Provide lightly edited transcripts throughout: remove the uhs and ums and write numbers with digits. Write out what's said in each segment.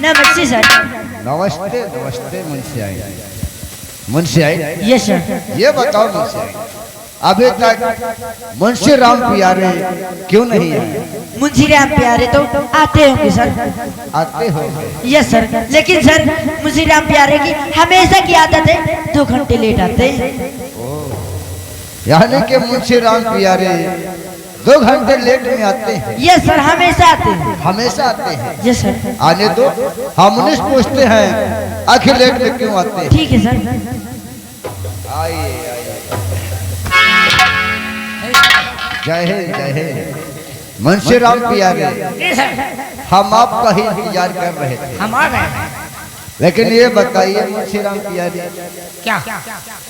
नमस्ते सर। नमस्ते नमस्ते मुंशी आई यस सर। ये बताओ मुंशी आई, अभी तक मुंशी राम प्यारे क्यों नहीं आए? मुंशी राम प्यारे तो आते होंगे सर। आते हो? यस सर, लेकिन सर मुंशी राम प्यारे की हमेशा की आदत है 2 घंटे लेट आते हैं। यानी कि मुंशी राम प्यारे 2 घंटे लेट में आते हैं? यस सर, हमेशा आते हैं। हमेशा आते हैं? Yes sir. आने दो, हम उन्हें पूछते हैं आखिर लेट में क्यों आते हैं। ठीक है सर। आइए जय हिंद जय हिंद। मुंशी राम प्यारे, हम आपका ही इंतजार कर रहे थे। हम आ गए। लेकिन ये बताइए मुंशी राम प्यारे, क्या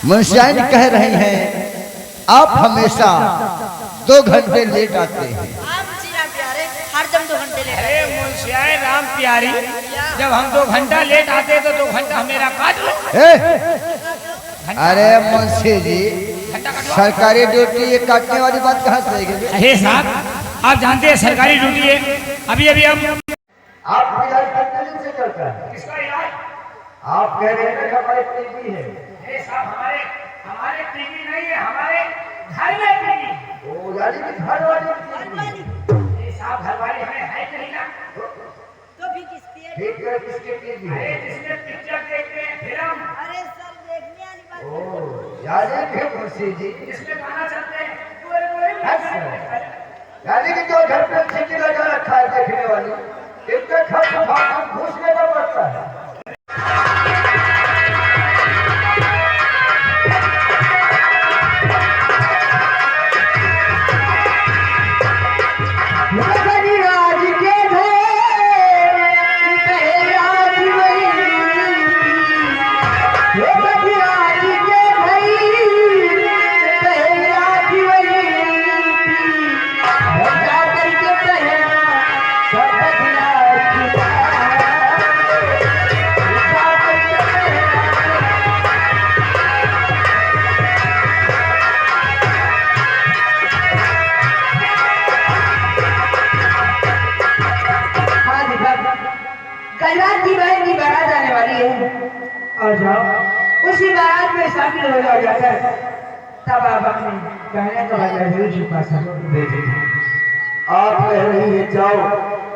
मुंशी आई कह रहे हैं आप हमेशा 2 घंटे लेट आते हैं? हरदम 2 घंटे लेट। अरे मुंशी राम प्यारी, जब हम 2 घंटा लेट आते तो 2 घंटा मेरा काट लो। अरे मुंशी जी, सरकारी ड्यूटी ये काटने वाली बात कहाँ से आएगी? अरे साहब, आप जानते हैं सरकारी ड्यूटी है। अभी अभी हम आप इलाज कितने दिन से चलता है? किसका इलाज? आप कह रहे हैं कि हमारे टीबी है। अरे साहब, हमारे टीवी नहीं है, हमारे घर में टीवी। ओ यानी कि घर वाली टीबी। अरे साहब, घर वाली हमें है नहीं ना। तो भी किसकी है? ठीक है, किसके टीबी है? अरे जिसमें पिक्चर देखते हैं, फिल्म, अरे सर, देखने वाली बात। ओ यानी कि मुंशी जी, जिसमें गाना चलते हैं, यानी कि जो घर पे सीटी लगा रखा है देखने वाली, इनका खर्च हम घूस लेना पड़ता है। और जाओ उसी बारात में शामिल हो जाकर तब आप अपने कहने का बदला चुका सकते। आप कह रही है जाओ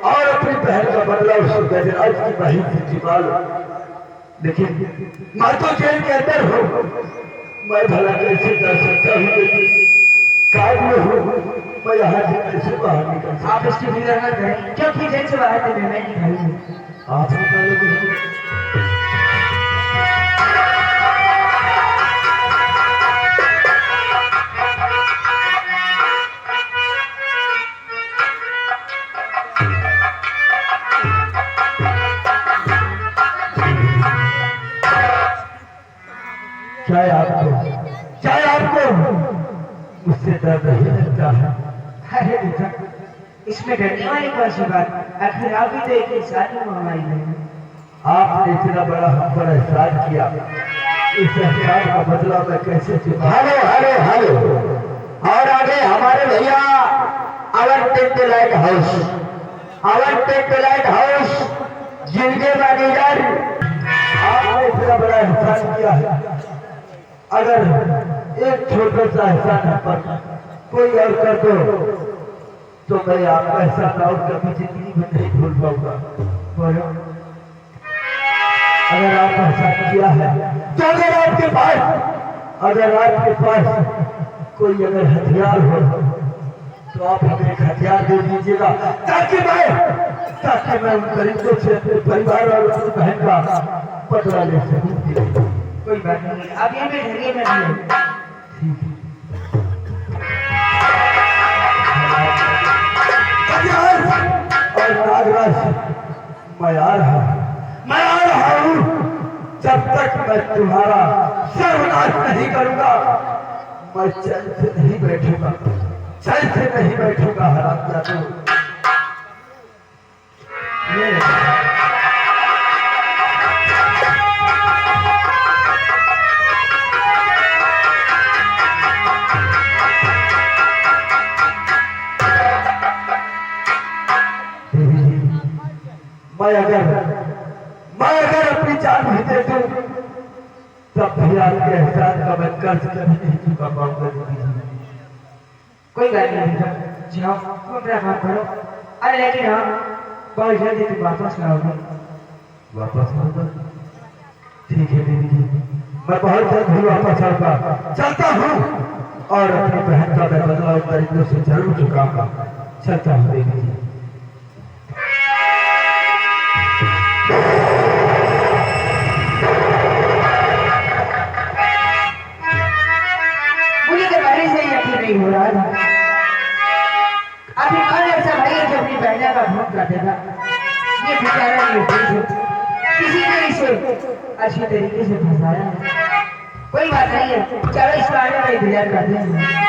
और अपनी बहन का बदला उस गजराज की बहन से चुका लो। लेकिन मैं तो जेल के अंदर हूँ, मैं भला कैसे कर सकता हूँ? काज में हूँ, मैं यहाँ से कैसे बाहर निकल सकता? आप इसकी फिक्र न करें, क्योंकि जेल से बाहर तो मैं निकालूंगी। आप निकालोगे? चाहे आपको मुझसे दर्द नहीं लगता है? अरे बेटा, इसमें डरने वाली कौन सी बात? आखिर आप भी तो एक इंसान हो हमारी बहन। आपने इतना बड़ा हम पर एहसान किया, इस एहसान का बदला मैं कैसे चुका? हेलो हेलो हेलो, और आगे हमारे भैया our tech the lighthouse, our tech the lighthouse, जिनके मैनेजर आपने इतना बड़ा एहसान किया है। अगर एक छोटा सा एहसान हम पर कोई और कर दो तो मैं आपका एहसान और कभी जिंदगी में नहीं भूल पाऊंगा। अगर आप एहसान किया है तो अगर आपके पास कोई अगर हथियार हो तो आप हमें एक हथियार दे दीजिएगा, ताकि मैं उन गरीबों से अपने परिवार और अपनी बहन का बदला ले सकूं। कोई बात नहीं, अब ये में धैर्य में और नागराज मैं आ रहा हूँ। जब तक मैं तुम्हारा सर्वनाश नहीं करूंगा, मैं चैन से नहीं बैठूंगा हरामजादू। मैं अगर मैं अगर अपनी जान भी दे दूं तब भी आपके एहसान का मैं कर्ज कभी नहीं चुका पाऊंगा दीदी। कोई बात नहीं बेटा, जाओ तुम अपना काम करो। अरे लेकिन हाँ, बहुत जल्दी तुम वापस आओगे। वापस आऊंगा? ठीक है दीदी जी, मैं बहुत जल्द ही वापस आऊंगा। चलता हूँ और अपनी बहन का मैं बदला उन तरीकों से जरूर चुकाऊंगा। चलता हूँ दीदी जी। मुझे तो पहले से ही यकीन नहीं हो रहा था। अभी कौन ऐसा भाई है जो अपनी बहना का भोग कर देगा? ये बेचारा किसी ने इसे अच्छी तरीके से फंसाया है। कोई बात नहीं है, चलो इस बारे में इंतजार करते हैं।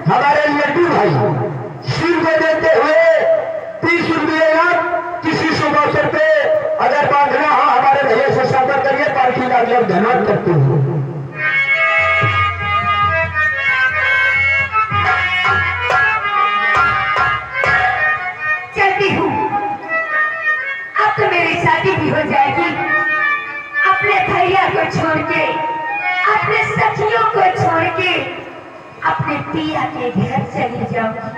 हमारे लड्डू भाई शिव को देते हुए 30 रुपये किसी शुभ अवसर पे अगर बांधना हो हमारे भैया से संपर्क करिए। पार्टी का अगले धन्यवाद करते हुए चलती हूँ। अब तो मेरी शादी भी हो जाएगी। अपने भैया को छोड़ के, अपने सखियों को छोड़ के अपने पिया के घर चली जाऊंगी।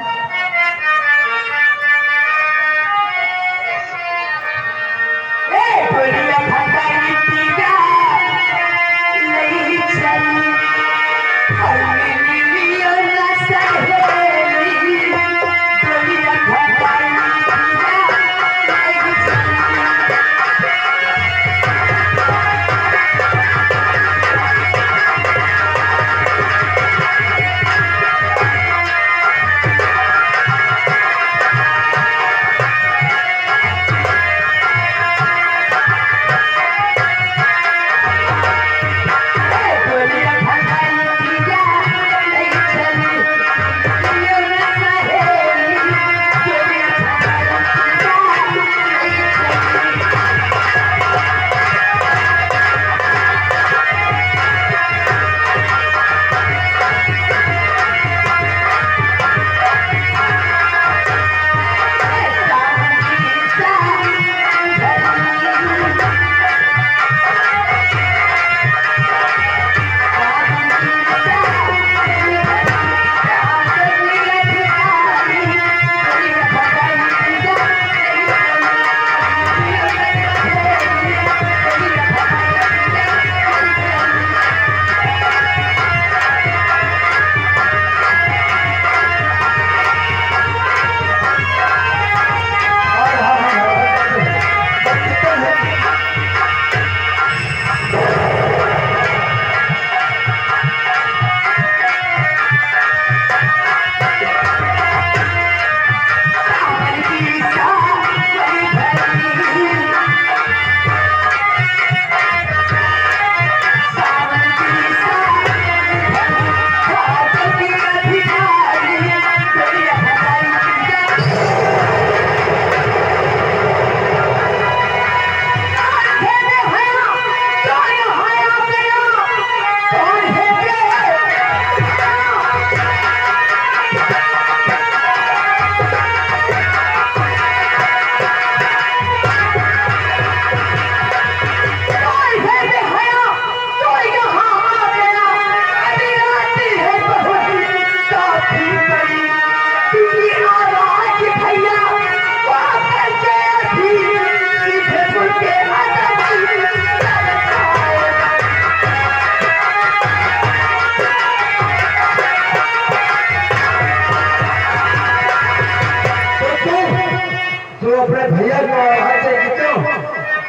भैया को आवाज है क्यों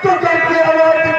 तो करके आवाज